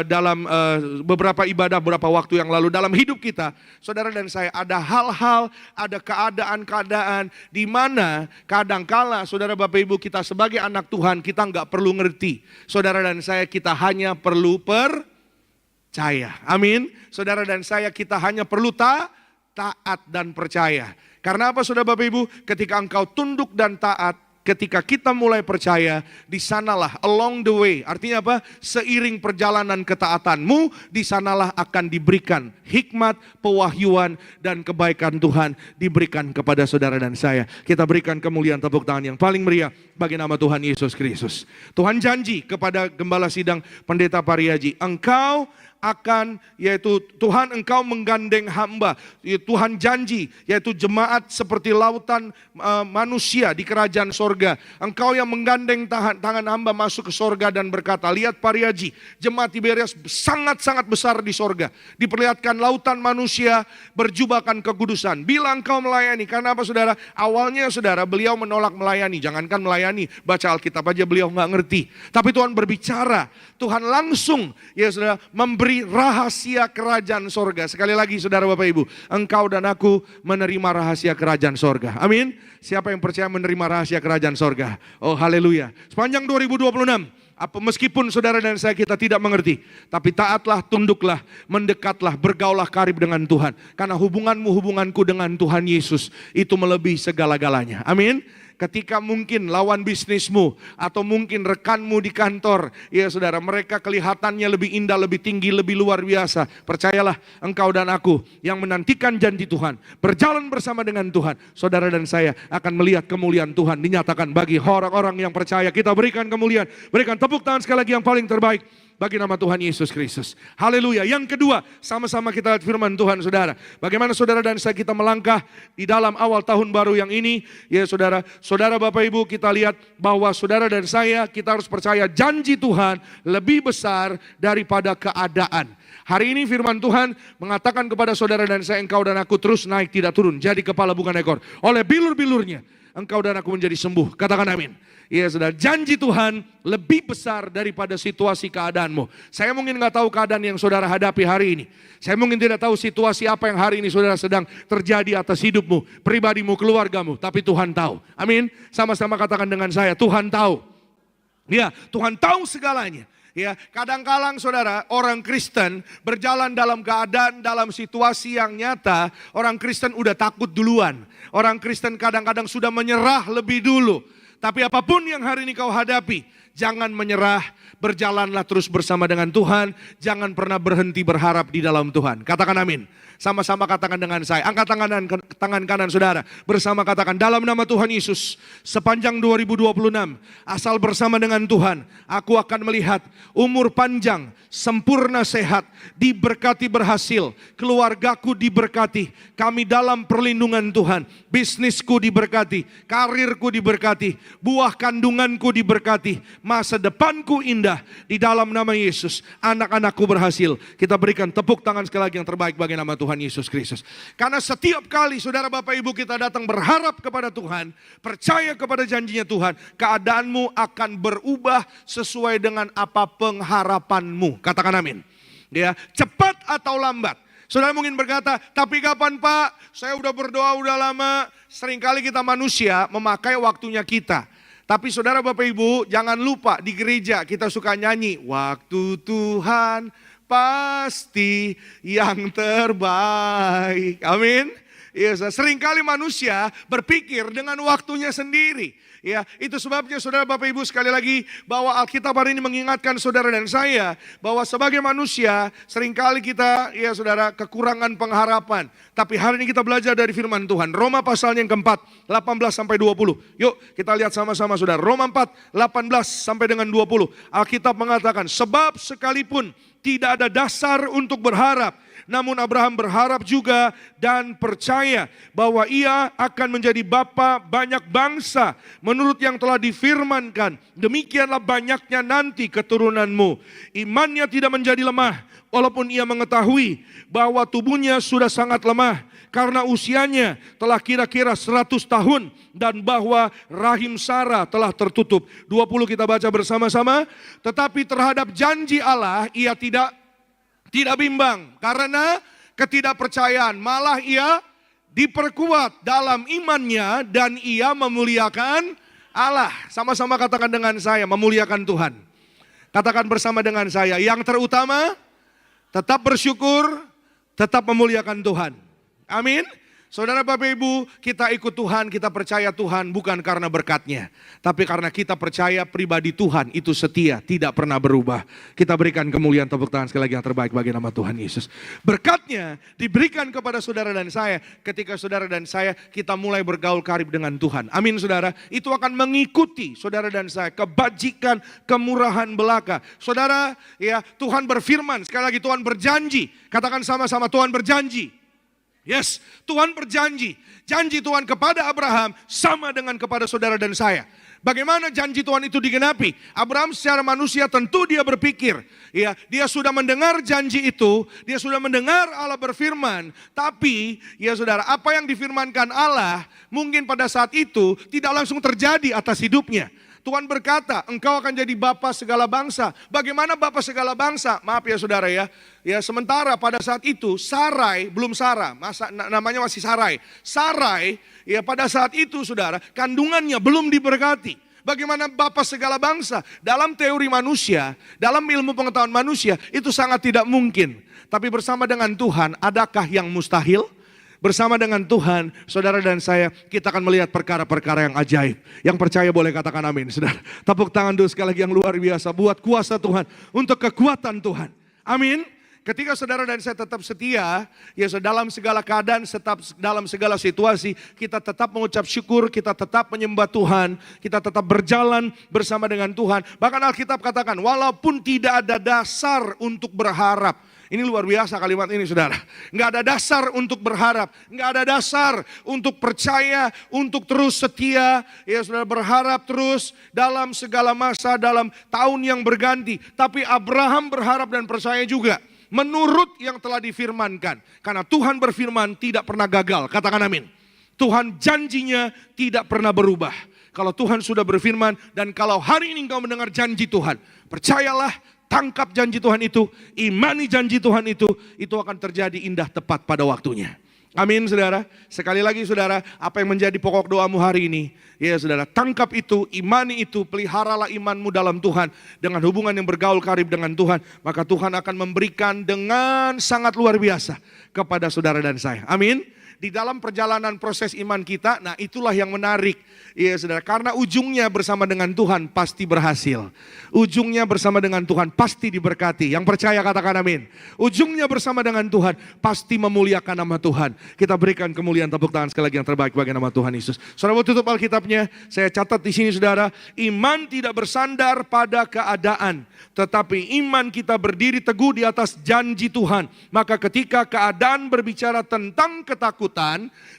dalam beberapa ibadah beberapa waktu yang lalu, dalam hidup kita, saudara dan saya ada hal-hal, ada keadaan-keadaan di mana kadangkala saudara Bapak Ibu kita sebagai anak Tuhan, kita nggak perlu ngerti. Saudara dan saya, kita hanya perlu percaya. Amin. Saudara dan saya, kita hanya perlu taat dan percaya. Karena apa saudara Bapak Ibu? Ketika engkau tunduk dan taat, ketika kita mulai percaya, di sanalah along the way. Artinya apa? Seiring perjalanan ketaatanmu, di sanalah akan diberikan hikmat, pewahyuan, dan kebaikan Tuhan diberikan kepada saudara dan saya. Kita berikan kemuliaan tepuk tangan yang paling meriah bagi nama Tuhan Yesus Kristus. Tuhan janji kepada gembala sidang Pendeta Pariaji, engkau akan, yaitu Tuhan engkau menggandeng hamba. Tuhan janji, yaitu jemaat seperti lautan manusia di kerajaan sorga. Engkau yang menggandeng tangan hamba masuk ke sorga dan berkata, lihat Pariaji, jemaat Tiberias sangat-sangat besar di sorga. Diperlihatkan lautan manusia berjubahkan kekudusan. Bila engkau melayani, karena apa saudara? Awalnya saudara, beliau menolak melayani. Jangankan melayani, baca Alkitab aja beliau nggak ngerti. Tapi Tuhan berbicara, Tuhan langsung ya saudara memberi rahasia kerajaan sorga. Sekali lagi saudara Bapak Ibu, engkau dan aku menerima rahasia kerajaan sorga. Amin. Siapa yang percaya menerima rahasia kerajaan sorga? Oh haleluya. Sepanjang 2026, meskipun saudara dan saya kita tidak mengerti, tapi taatlah, tunduklah, mendekatlah, bergaulah karib dengan Tuhan. Karena hubunganku dengan Tuhan Yesus itu melebihi segala-galanya. Amin. Ketika mungkin lawan bisnismu atau mungkin rekanmu di kantor, ya saudara, mereka kelihatannya lebih indah, lebih tinggi, lebih luar biasa. Percayalah, engkau dan aku yang menantikan janji Tuhan, berjalan bersama dengan Tuhan, saudara dan saya akan melihat kemuliaan Tuhan dinyatakan bagi orang-orang yang percaya. Kita berikan kemuliaan, berikan tepuk tangan sekali lagi yang paling terbaik bagi nama Tuhan Yesus Kristus. Haleluya. Yang kedua, sama-sama kita lihat firman Tuhan saudara. Bagaimana saudara dan saya kita melangkah di dalam awal tahun baru yang ini. Ya saudara, saudara Bapak Ibu, kita lihat bahwa saudara dan saya kita harus percaya janji Tuhan lebih besar daripada keadaan. Hari ini firman Tuhan mengatakan kepada saudara dan saya, engkau dan aku terus naik tidak turun, jadi kepala bukan ekor. Oleh bilur-bilurnya engkau dan aku menjadi sembuh. Katakan amin. Ya saudara, janji Tuhan lebih besar daripada situasi keadaanmu. Saya mungkin nggak tahu keadaan yang saudara hadapi hari ini. Saya mungkin tidak tahu situasi apa yang hari ini saudara sedang terjadi atas hidupmu, pribadimu, keluargamu. Tapi Tuhan tahu. Amin. Sama-sama katakan dengan saya, Tuhan tahu. Ya, Tuhan tahu segalanya. Ya, kadang-kadang saudara, orang Kristen berjalan dalam keadaan, dalam situasi yang nyata, orang Kristen udah takut duluan. Orang Kristen kadang-kadang sudah menyerah lebih dulu. Tapi apapun yang hari ini kau hadapi, jangan menyerah, berjalanlah terus bersama dengan Tuhan, jangan pernah berhenti berharap di dalam Tuhan. Katakan amin. Sama-sama katakan dengan saya. Angkat tangan kanan saudara. Bersama katakan, dalam nama Tuhan Yesus, sepanjang 2026, asal bersama dengan Tuhan, aku akan melihat umur panjang, sempurna sehat, diberkati berhasil, keluargaku diberkati, kami dalam perlindungan Tuhan, bisnisku diberkati, karirku diberkati, buah kandunganku diberkati, masa depanku indah. indah di dalam nama Yesus. Anak-anakku berhasil. Kita berikan tepuk tangan sekali lagi yang terbaik bagi nama Tuhan Yesus Kristus. Karena setiap kali saudara Bapak Ibu kita datang berharap kepada Tuhan, percaya kepada janjinya Tuhan, keadaanmu akan berubah sesuai dengan apa pengharapanmu. Katakan amin. Ya, cepat atau lambat. Saudara mungkin berkata, tapi kapan Pak? Saya udah berdoa udah lama. Seringkali kita manusia memakai waktunya kita. Tapi saudara Bapak Ibu jangan lupa di gereja kita suka nyanyi. Waktu Tuhan pasti yang terbaik. Amin. Ya, seringkali manusia berpikir dengan waktunya sendiri. Ya, itu sebabnya saudara Bapak Ibu sekali lagi bahwa Alkitab hari ini mengingatkan saudara dan saya bahwa sebagai manusia seringkali kita ya saudara kekurangan pengharapan. Tapi hari ini kita belajar dari firman Tuhan. Roma pasalnya yang keempat 18 sampai 20. Yuk kita lihat sama-sama saudara. Roma 4 18 sampai dengan 20. Alkitab mengatakan sebab sekalipun tidak ada dasar untuk berharap, namun Abraham berharap juga dan percaya bahwa ia akan menjadi bapa banyak bangsa menurut yang telah difirmankan. Demikianlah banyaknya nanti keturunanmu. Imannya tidak menjadi lemah walaupun ia mengetahui bahwa tubuhnya sudah sangat lemah karena usianya telah kira-kira 100 tahun dan bahwa rahim Sarah telah tertutup. 20 kita baca bersama-sama. Tetapi terhadap janji Allah ia tidak bimbang karena ketidakpercayaan, malah ia diperkuat dalam imannya dan ia memuliakan Allah. Sama-sama katakan dengan saya, memuliakan Tuhan. Katakan bersama dengan saya, yang terutama tetap bersyukur, tetap memuliakan Tuhan. Amin. Saudara Bapak Ibu, kita ikut Tuhan, kita percaya Tuhan bukan karena berkatnya. Tapi karena kita percaya pribadi Tuhan itu setia, tidak pernah berubah. Kita berikan kemuliaan tepuk tangan sekali lagi yang terbaik bagi nama Tuhan Yesus. Berkatnya diberikan kepada saudara dan saya ketika saudara dan saya kita mulai bergaul karib dengan Tuhan. Amin saudara, itu akan mengikuti saudara dan saya kebajikan, kemurahan belaka. Saudara, ya Tuhan berfirman, sekali lagi Tuhan berjanji. Katakan sama-sama, Tuhan berjanji. Yes, Tuhan berjanji. Janji Tuhan kepada Abraham sama dengan kepada saudara dan saya. Bagaimana janji Tuhan itu digenapi? Abraham secara manusia tentu dia berpikir, ya, dia sudah mendengar janji itu, dia sudah mendengar Allah berfirman, tapi ya saudara, apa yang difirmankan Allah mungkin pada saat itu tidak langsung terjadi atas hidupnya. Tuhan berkata, engkau akan jadi bapa segala bangsa. Bagaimana bapa segala bangsa? Maaf ya saudara ya. Ya sementara pada saat itu Sarai, belum Sarah, namanya masih Sarai. Sarai ya pada saat itu saudara, kandungannya belum diberkati. Bagaimana bapa segala bangsa? Dalam teori manusia, dalam ilmu pengetahuan manusia itu sangat tidak mungkin. Tapi bersama dengan Tuhan, adakah yang mustahil? Bersama dengan Tuhan, saudara dan saya, kita akan melihat perkara-perkara yang ajaib. Yang percaya boleh katakan amin, saudara. Tepuk tangan dulu sekali lagi yang luar biasa buat kuasa Tuhan, untuk kekuatan Tuhan. Amin. Ketika saudara dan saya tetap setia, ya dalam segala keadaan, tetap dalam segala situasi, kita tetap mengucap syukur, kita tetap menyembah Tuhan, kita tetap berjalan bersama dengan Tuhan. Bahkan Alkitab katakan, walaupun tidak ada dasar untuk berharap. Ini luar biasa kalimat ini saudara. Nggak ada dasar untuk berharap. Nggak ada dasar untuk percaya, untuk terus setia. Ya saudara, berharap terus dalam segala masa, dalam tahun yang berganti. Tapi Abraham berharap dan percaya juga. Menurut yang telah difirmankan. Karena Tuhan berfirman tidak pernah gagal. Katakan amin. Tuhan janjinya tidak pernah berubah. Kalau Tuhan sudah berfirman dan kalau hari ini engkau mendengar janji Tuhan, percayalah, tangkap janji Tuhan itu, imani janji Tuhan itu akan terjadi indah tepat pada waktunya. Amin saudara. Sekali lagi saudara, apa yang menjadi pokok doamu hari ini? Ya saudara, tangkap itu, imani itu, peliharalah imanmu dalam Tuhan. Dengan hubungan yang bergaul karib dengan Tuhan, maka Tuhan akan memberikan dengan sangat luar biasa kepada saudara dan saya. Amin. Di dalam perjalanan proses iman kita, nah itulah yang menarik. Ya saudara, karena ujungnya bersama dengan Tuhan pasti berhasil. Ujungnya bersama dengan Tuhan pasti diberkati. Yang percaya katakan amin. Ujungnya bersama dengan Tuhan pasti memuliakan nama Tuhan. Kita berikan kemuliaan, tepuk tangan sekali lagi yang terbaik bagi nama Tuhan Yesus. Saudara mau tutup Alkitabnya, saya catat di sini saudara, iman tidak bersandar pada keadaan, tetapi iman kita berdiri teguh di atas janji Tuhan. Maka ketika keadaan berbicara tentang ketakutan,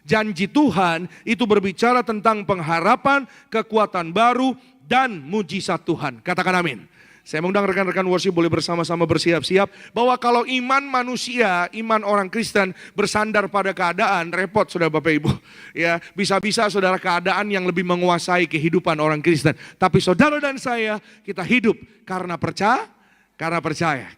janji Tuhan itu berbicara tentang pengharapan, kekuatan baru, dan mujizat Tuhan. Katakan amin. Saya mengundang rekan-rekan worship boleh bersama-sama bersiap-siap bahwa kalau iman manusia, iman orang Kristen bersandar pada keadaan, repot saudara Bapak Ibu. Ya, bisa-bisa saudara keadaan yang lebih menguasai kehidupan orang Kristen. Tapi saudara dan saya, kita hidup karena percaya.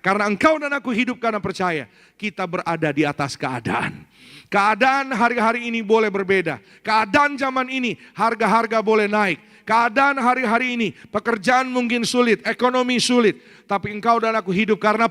Karena engkau dan aku hidup karena percaya. Kita berada di atas keadaan. Keadaan hari-hari ini boleh berbeda. Keadaan zaman ini harga-harga boleh naik. Keadaan hari-hari ini pekerjaan mungkin sulit, ekonomi sulit. Tapi engkau dan aku hidup karena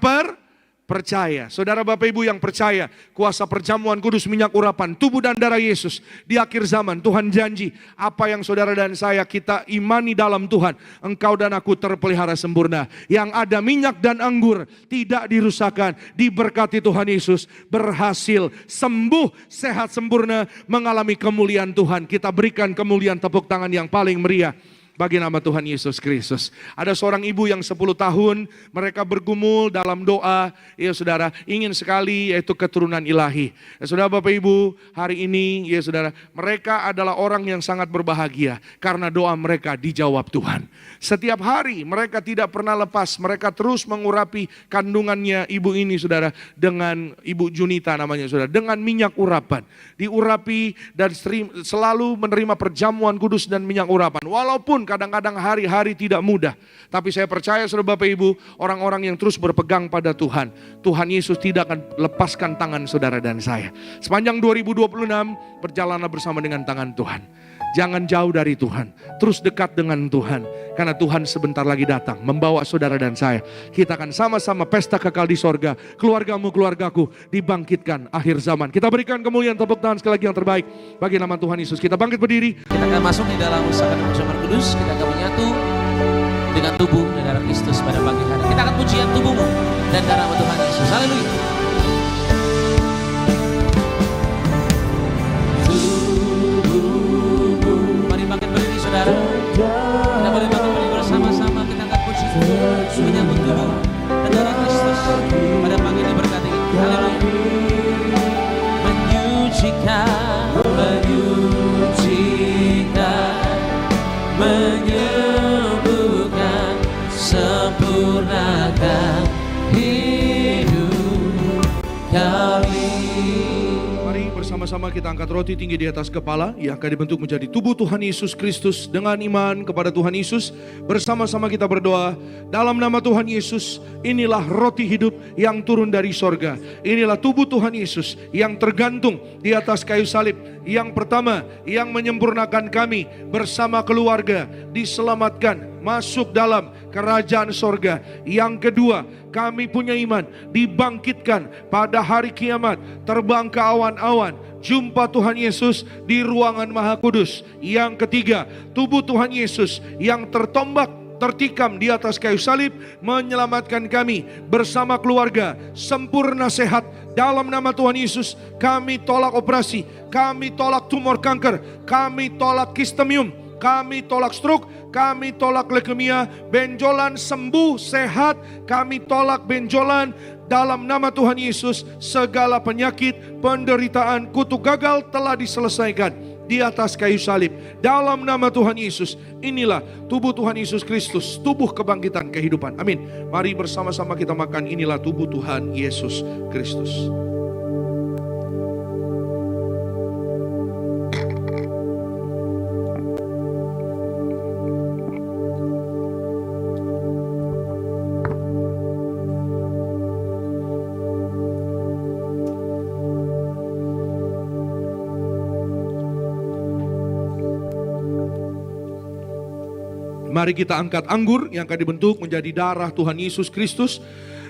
percaya. Saudara Bapak Ibu yang percaya, kuasa perjamuan kudus minyak urapan, tubuh dan darah Yesus. Di akhir zaman Tuhan janji, apa yang saudara dan saya kita imani dalam Tuhan, engkau dan aku terpelihara sempurna. Yang ada minyak dan anggur tidak dirusakkan, diberkati Tuhan Yesus, berhasil, sembuh, sehat sempurna, mengalami kemuliaan Tuhan. Kita berikan kemuliaan tepuk tangan yang paling meriah bagi nama Tuhan Yesus Kristus. Ada seorang ibu yang 10 tahun, mereka bergumul dalam doa, ya saudara, ingin sekali yaitu keturunan ilahi. Ya saudara Bapak Ibu, hari ini ya saudara, mereka adalah orang yang sangat berbahagia karena doa mereka dijawab Tuhan. Setiap hari mereka tidak pernah lepas, mereka terus mengurapi kandungannya ibu ini saudara, dengan Ibu Junita namanya saudara, dengan minyak urapan. Diurapi dan selalu menerima perjamuan kudus dan minyak urapan. Walaupun kadang-kadang hari-hari tidak mudah. Tapi saya percaya saudara Bapak Ibu, orang-orang yang terus berpegang pada Tuhan, Tuhan Yesus tidak akan lepaskan tangan saudara dan saya. Sepanjang 2026 berjalanlah bersama dengan tangan Tuhan. Jangan jauh dari Tuhan, terus dekat dengan Tuhan. Karena Tuhan sebentar lagi datang membawa saudara dan saya. Kita akan sama-sama pesta kekal di sorga. Keluargamu, keluargaku dibangkitkan akhir zaman. Kita berikan kemuliaan tepuk tangan sekali lagi yang terbaik bagi nama Tuhan Yesus. Kita bangkit berdiri. Kita akan masuk di dalam sakramen perjamuan kudus. Kita akan menyatu dengan tubuh dan darah Kristus pada pagi hari. Kita akan pujian tubuhmu dan darah Tuhan Yesus. Haleluya. Mari bangkit berdiri saudara. Kita boleh bangkit berdiri bersama-sama. Kita akan puji menyambut tubuh dan darah Kristus pada pagi ini berkati. Haleluya. Menyucikan, menyembuhkan, sempurnakan hidup kami. Mari bersama-sama kita angkat roti tinggi di atas kepala yang akan dibentuk menjadi tubuh Tuhan Yesus Kristus. Dengan iman kepada Tuhan Yesus, bersama-sama kita berdoa dalam nama Tuhan Yesus. Inilah roti hidup yang turun dari sorga. Inilah tubuh Tuhan Yesus yang tergantung di atas kayu salib. Yang pertama, yang menyempurnakan kami bersama keluarga diselamatkan masuk dalam kerajaan sorga. Yang kedua, kami punya iman dibangkitkan pada hari kiamat, terbang ke awan-awan, jumpa Tuhan Yesus di ruangan Maha Kudus. Yang ketiga, tubuh Tuhan Yesus yang tertikam di atas kayu salib menyelamatkan kami bersama keluarga sempurna sehat dalam nama Tuhan Yesus. Kami tolak operasi, kami tolak tumor kanker, kami tolak kistemium, kami tolak stroke, kami tolak leukemia, benjolan sembuh sehat, kami tolak benjolan dalam nama Tuhan Yesus. Segala penyakit, penderitaan, kutuk gagal telah diselesaikan di atas kayu salib. Dalam nama Tuhan Yesus, inilah tubuh Tuhan Yesus Kristus, tubuh kebangkitan kehidupan. Amin. Mari bersama-sama kita makan, inilah tubuh Tuhan Yesus Kristus. Mari kita angkat anggur yang akan dibentuk menjadi darah Tuhan Yesus Kristus.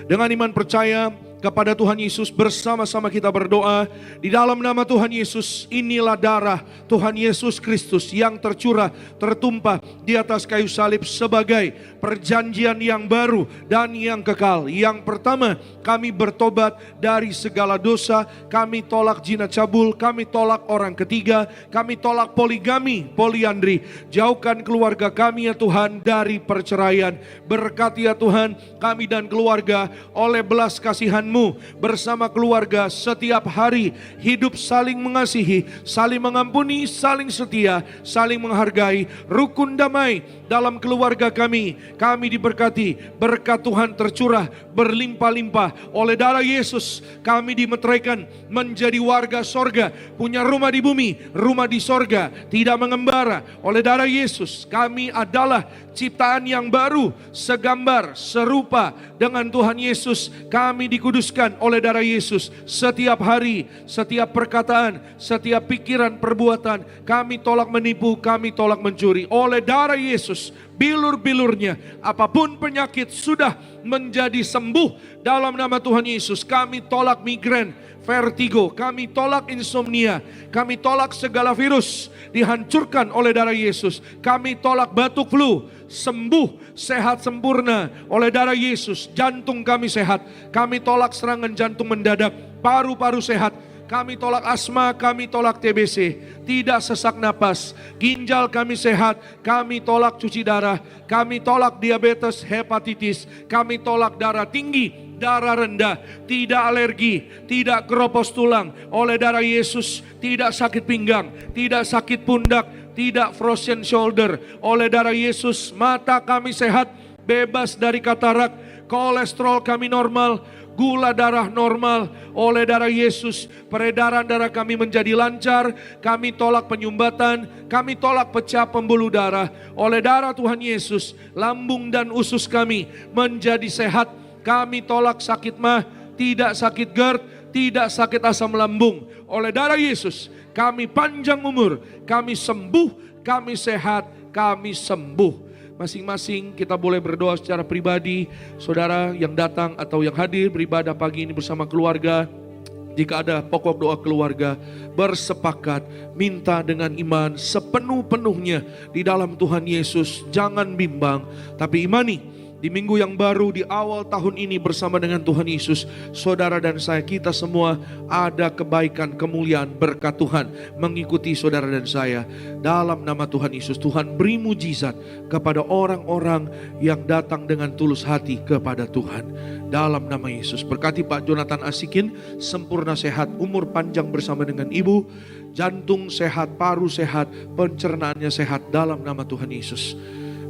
Dengan iman percaya kepada Tuhan Yesus, bersama-sama kita berdoa di dalam nama Tuhan Yesus. Inilah darah Tuhan Yesus Kristus yang tercurah, tertumpah di atas kayu salib sebagai perjanjian yang baru dan yang kekal. Yang pertama, kami bertobat dari segala dosa, kami tolak zina cabul, kami tolak orang ketiga, kami tolak poligami, poliandri. Jauhkan keluarga kami ya Tuhan dari perceraian. Berkati ya Tuhan kami dan keluarga oleh belas kasihan firman-Mu bersama keluarga setiap hari, hidup saling mengasihi, saling mengampuni, saling setia, saling menghargai, rukun damai dalam keluarga kami. Kami diberkati, berkat Tuhan tercurah berlimpah-limpah oleh darah Yesus. Kami dimeteraikan menjadi warga sorga, punya rumah di bumi, rumah di sorga, tidak mengembara. Oleh darah Yesus kami adalah ciptaan yang baru, segambar, serupa dengan Tuhan Yesus. Kami dikuduskan oleh darah Yesus. Setiap hari, setiap perkataan, setiap pikiran, perbuatan, kami tolak menipu, kami tolak mencuri. Oleh darah Yesus, bilur-bilurnya, apapun penyakit sudah menjadi sembuh dalam nama Tuhan Yesus. Kami tolak migrain, vertigo, kami tolak insomnia, kami tolak segala virus, dihancurkan oleh darah Yesus. Kami tolak batuk flu, sembuh, sehat sempurna oleh darah Yesus. Jantung kami sehat, kami tolak serangan jantung mendadak, paru-paru sehat. Kami tolak asma, kami tolak TBC, tidak sesak napas. Ginjal kami sehat, kami tolak cuci darah, kami tolak diabetes, hepatitis, kami tolak darah tinggi, darah rendah, tidak alergi, tidak keropos tulang oleh darah Yesus, tidak sakit pinggang, tidak sakit pundak, tidak frozen shoulder oleh darah Yesus. Mata kami sehat, bebas dari katarak, kolesterol kami normal, gula darah normal oleh darah Yesus. Peredaran darah kami menjadi lancar. Kami tolak penyumbatan, kami tolak pecah pembuluh darah oleh darah Tuhan Yesus. Lambung dan usus kami menjadi sehat. Kami tolak sakit mah, tidak sakit GERD, tidak sakit asam lambung oleh darah Yesus. Kami panjang umur, kami sembuh, kami sehat, kami sembuh. Masing-masing kita boleh berdoa secara pribadi. Saudara yang datang atau yang hadir beribadah pagi ini bersama keluarga, jika ada pokok doa keluarga, bersepakat minta dengan iman sepenuh-penuhnya di dalam Tuhan Yesus. Jangan bimbang, tapi imani. Di minggu yang baru, di awal tahun ini bersama dengan Tuhan Yesus, saudara dan saya, kita semua ada kebaikan, kemuliaan, berkat Tuhan mengikuti saudara dan saya. Dalam nama Tuhan Yesus, Tuhan beri mujizat kepada orang-orang yang datang dengan tulus hati kepada Tuhan. Dalam nama Yesus, berkati Pak Jonathan Asikin, sempurna sehat, umur panjang bersama dengan Ibu, jantung sehat, paru sehat, pencernaannya sehat dalam nama Tuhan Yesus.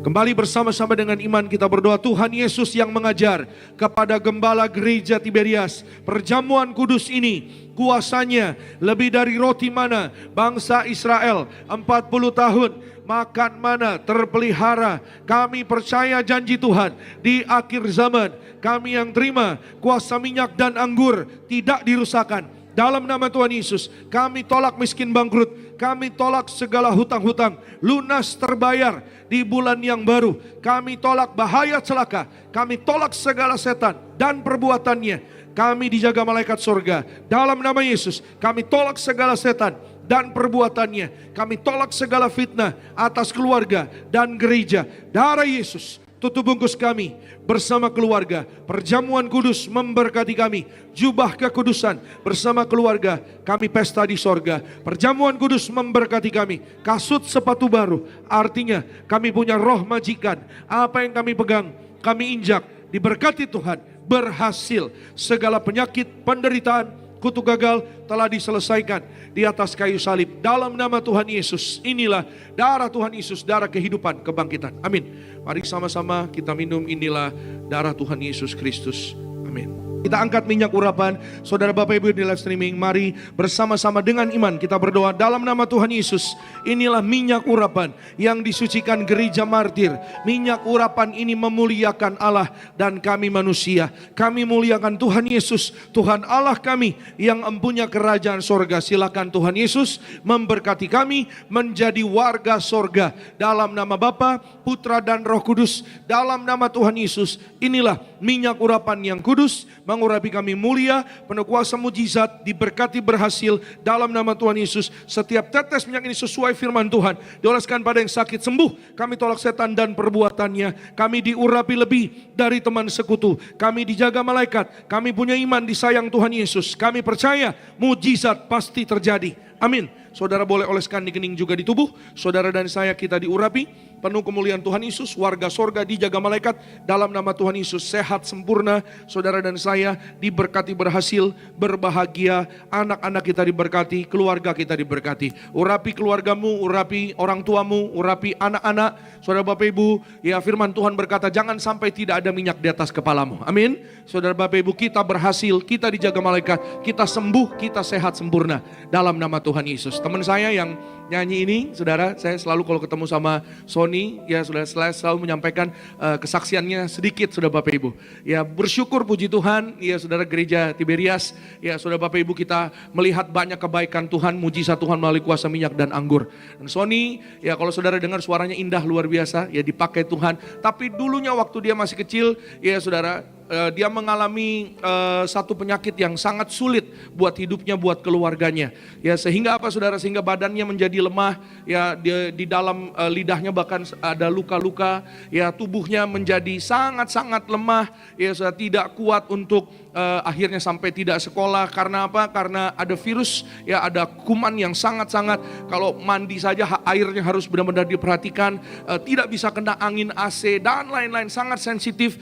Kembali bersama-sama dengan iman kita berdoa. Tuhan Yesus yang mengajar kepada Gembala Gereja Tiberias, perjamuan kudus ini kuasanya lebih dari roti mana bangsa Israel 40 tahun makan mana terpelihara. Kami percaya janji Tuhan di akhir zaman, kami yang terima kuasa minyak dan anggur tidak dirusakkan. Dalam nama Tuhan Yesus, kami tolak miskin bangkrut, kami tolak segala hutang-hutang, lunas terbayar di bulan yang baru. Kami tolak bahaya celaka, kami tolak segala setan dan perbuatannya. Kami dijaga malaikat surga. Dalam nama Yesus, kami tolak segala setan dan perbuatannya. Kami tolak segala fitnah atas keluarga dan gereja. Darah Yesus tutup bungkus kami bersama keluarga. Perjamuan kudus memberkati kami. Jubah kekudusan bersama keluarga. Kami pesta di sorga. Perjamuan kudus memberkati kami. Kasut sepatu baru. Artinya kami punya roh majikan. Apa yang kami pegang, kami injak. Diberkati Tuhan. Berhasil. Segala penyakit, penderitaan, kutuk gagal telah diselesaikan di atas kayu salib. Dalam nama Tuhan Yesus, inilah darah Tuhan Yesus, darah kehidupan, kebangkitan. Amin. Mari sama-sama kita minum, inilah darah Tuhan Yesus Kristus. Amin. Kita angkat minyak urapan. Saudara Bapak Ibu di live streaming, mari bersama-sama dengan iman kita berdoa dalam nama Tuhan Yesus. Inilah minyak urapan yang disucikan gereja martir. Minyak urapan ini memuliakan Allah dan kami manusia. Kami muliakan Tuhan Yesus, Tuhan Allah kami yang empunya kerajaan sorga. Silakan Tuhan Yesus memberkati kami menjadi warga sorga. Dalam nama Bapa, Putra dan Roh Kudus. Dalam nama Tuhan Yesus, inilah minyak urapan yang kudus, mengurapi kami mulia, penuh kuasa mujizat, diberkati berhasil dalam nama Tuhan Yesus. Setiap tetes minyak ini sesuai firman Tuhan, dioleskan pada yang sakit sembuh. Kami tolak setan dan perbuatannya. Kami diurapi lebih dari teman sekutu. Kami dijaga malaikat. Kami punya iman disayang Tuhan Yesus. Kami percaya mujizat pasti terjadi. Amin. Saudara boleh oleskan di kening juga di tubuh. Saudara dan saya kita diurapi penuh kemuliaan Tuhan Yesus. Warga sorga dijaga malaikat. Dalam nama Tuhan Yesus sehat sempurna. Saudara dan saya diberkati berhasil, berbahagia. Anak-anak kita diberkati, keluarga kita diberkati. Urapi keluargamu, urapi orang tuamu, urapi anak-anak. Saudara Bapak Ibu, ya firman Tuhan berkata jangan sampai tidak ada minyak di atas kepalamu. Amin. Saudara Bapak Ibu, kita berhasil, kita dijaga malaikat, kita sembuh, kita sehat sempurna dalam nama Tuhan Yesus. Teman saya yang nyanyi ini, saudara, saya selalu kalau ketemu sama Sony, ya saudara, selalu menyampaikan kesaksiannya sedikit, saudara Bapak Ibu. Ya bersyukur puji Tuhan, ya saudara gereja Tiberias, ya saudara Bapak Ibu kita melihat banyak kebaikan Tuhan, mujizat Tuhan melalui kuasa minyak dan anggur. Dan Sony, ya kalau saudara dengar suaranya indah luar biasa, ya dipakai Tuhan. Tapi dulunya waktu dia masih kecil, ya saudara, dia mengalami satu penyakit yang sangat sulit buat hidupnya, buat keluarganya. Ya sehingga apa saudara? Sehingga badannya menjadi lemah. Ya di dalam lidahnya bahkan ada luka-luka. Ya tubuhnya menjadi sangat-sangat lemah. Ya saudara, tidak kuat untuk akhirnya sampai tidak sekolah. Karena apa? Karena ada virus. Ya ada kuman yang sangat-sangat. Kalau mandi saja airnya harus benar-benar diperhatikan. Tidak bisa kena angin AC dan lain-lain. Sangat sensitif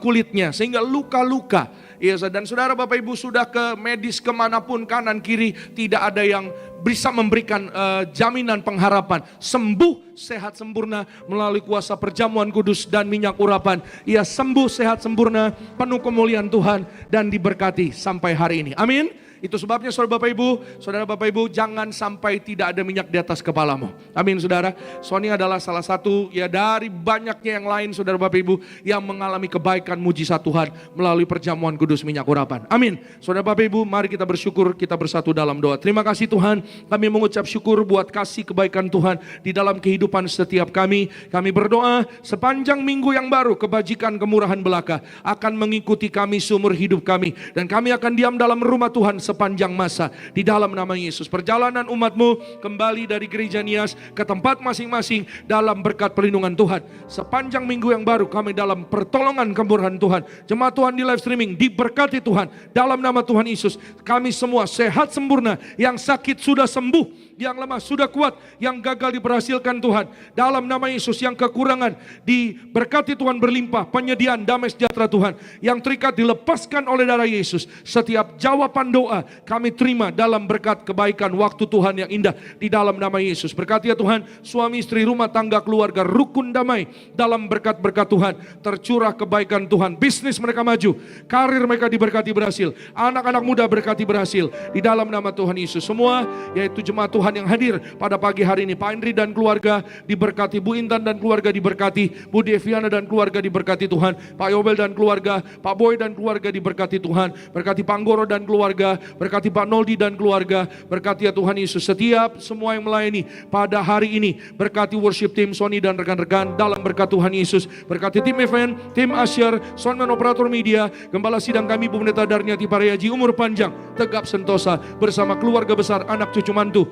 kulitnya. Sehingga luka-luka, ya, dan saudara Bapak Ibu sudah ke medis kemanapun kanan kiri tidak ada yang bisa memberikan jaminan pengharapan sembuh sehat sempurna melalui kuasa perjamuan kudus dan minyak urapan. Ia sembuh sehat sempurna penuh kemuliaan Tuhan dan diberkati sampai hari ini. Amin. Itu sebabnya saudara Bapak Ibu jangan sampai tidak ada minyak di atas kepalamu. Amin saudara. Sony adalah salah satu ya dari banyaknya yang lain saudara Bapak Ibu yang mengalami kebaikan mujizat Tuhan melalui perjamuan kudus minyak urapan. Amin. Saudara Bapak Ibu mari kita bersyukur, kita bersatu dalam doa. Terima kasih Tuhan, kami mengucap syukur buat kasih kebaikan Tuhan di dalam kehidupan setiap kami. Kami berdoa sepanjang minggu yang baru kebajikan kemurahan belaka akan mengikuti kami seumur hidup kami. Dan kami akan diam dalam rumah Tuhan sepanjang masa di dalam nama Yesus. Perjalanan umatmu kembali dari gereja Nias ke tempat masing-masing dalam berkat perlindungan Tuhan. Sepanjang minggu yang baru kami dalam pertolongan kemurahan Tuhan. Jemaat Tuhan di live streaming diberkati Tuhan dalam nama Tuhan Yesus. Kami semua sehat sempurna, yang sakit sudah sembuh, yang lemah sudah kuat, yang gagal diberhasilkan Tuhan dalam nama Yesus. Yang kekurangan diberkati Tuhan berlimpah, penyediaan damai sejahtera Tuhan yang terikat dilepaskan oleh darah Yesus. Setiap jawaban doa kami terima dalam berkat kebaikan waktu Tuhan yang indah di dalam nama Yesus. Berkati ya Tuhan suami istri, rumah tangga, keluarga, rukun damai dalam berkat-berkat Tuhan. Tercurah kebaikan Tuhan, bisnis mereka maju, karir mereka diberkati berhasil, anak-anak muda berkati berhasil di dalam nama Tuhan Yesus. Semua yaitu jemaat Tuhan yang hadir pada pagi hari ini, Pak Indri dan keluarga diberkati, Bu Intan dan keluarga diberkati, Bu Deviana dan keluarga diberkati Tuhan, Pak Yobel dan keluarga, Pak Boy dan keluarga diberkati Tuhan. Berkati Pak Anggoro dan keluarga, berkati Pak Noldi dan keluarga, berkati ya Tuhan Yesus setiap semua yang melayani pada hari ini. Berkati worship team Sony dan rekan-rekan dalam berkat Tuhan Yesus. Berkati tim event, tim Asyar, soundman operator media, gembala sidang kami Bu Pendeta Darniati Parayaji, umur panjang, tegap sentosa bersama keluarga besar, anak cucu mantu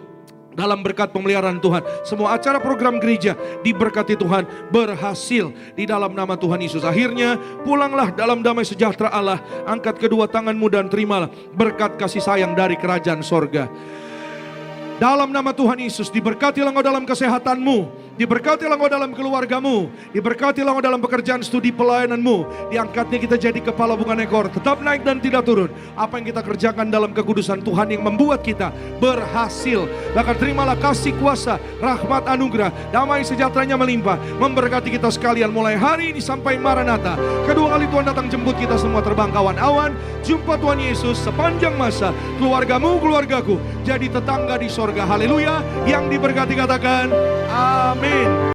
dalam berkat pemeliharaan Tuhan. Semua acara program gereja diberkati Tuhan, berhasil di dalam nama Tuhan Yesus. Akhirnya pulanglah dalam damai sejahtera Allah. Angkat kedua tanganmu dan terimalah berkat kasih sayang dari kerajaan sorga. Dalam nama Tuhan Yesus, diberkatilah engkau dalam kesehatanmu, diberkatilah engkau dalam keluargamu, diberkatilah engkau dalam pekerjaan studi pelayananmu. Diangkatnya kita jadi kepala bukan ekor, tetap naik dan tidak turun. Apa yang kita kerjakan dalam kekudusan Tuhan yang membuat kita berhasil. Bahkan terimalah kasih kuasa, rahmat anugerah, damai sejahteranya melimpah, memberkati kita sekalian mulai hari ini sampai Maranatha. Kedua kali Tuhan datang jemput kita semua terbang kawan awan. Jumpa Tuhan Yesus sepanjang masa. Keluargamu, keluargaku jadi tetangga di sorga. Haleluya. Yang diberkati katakan amin.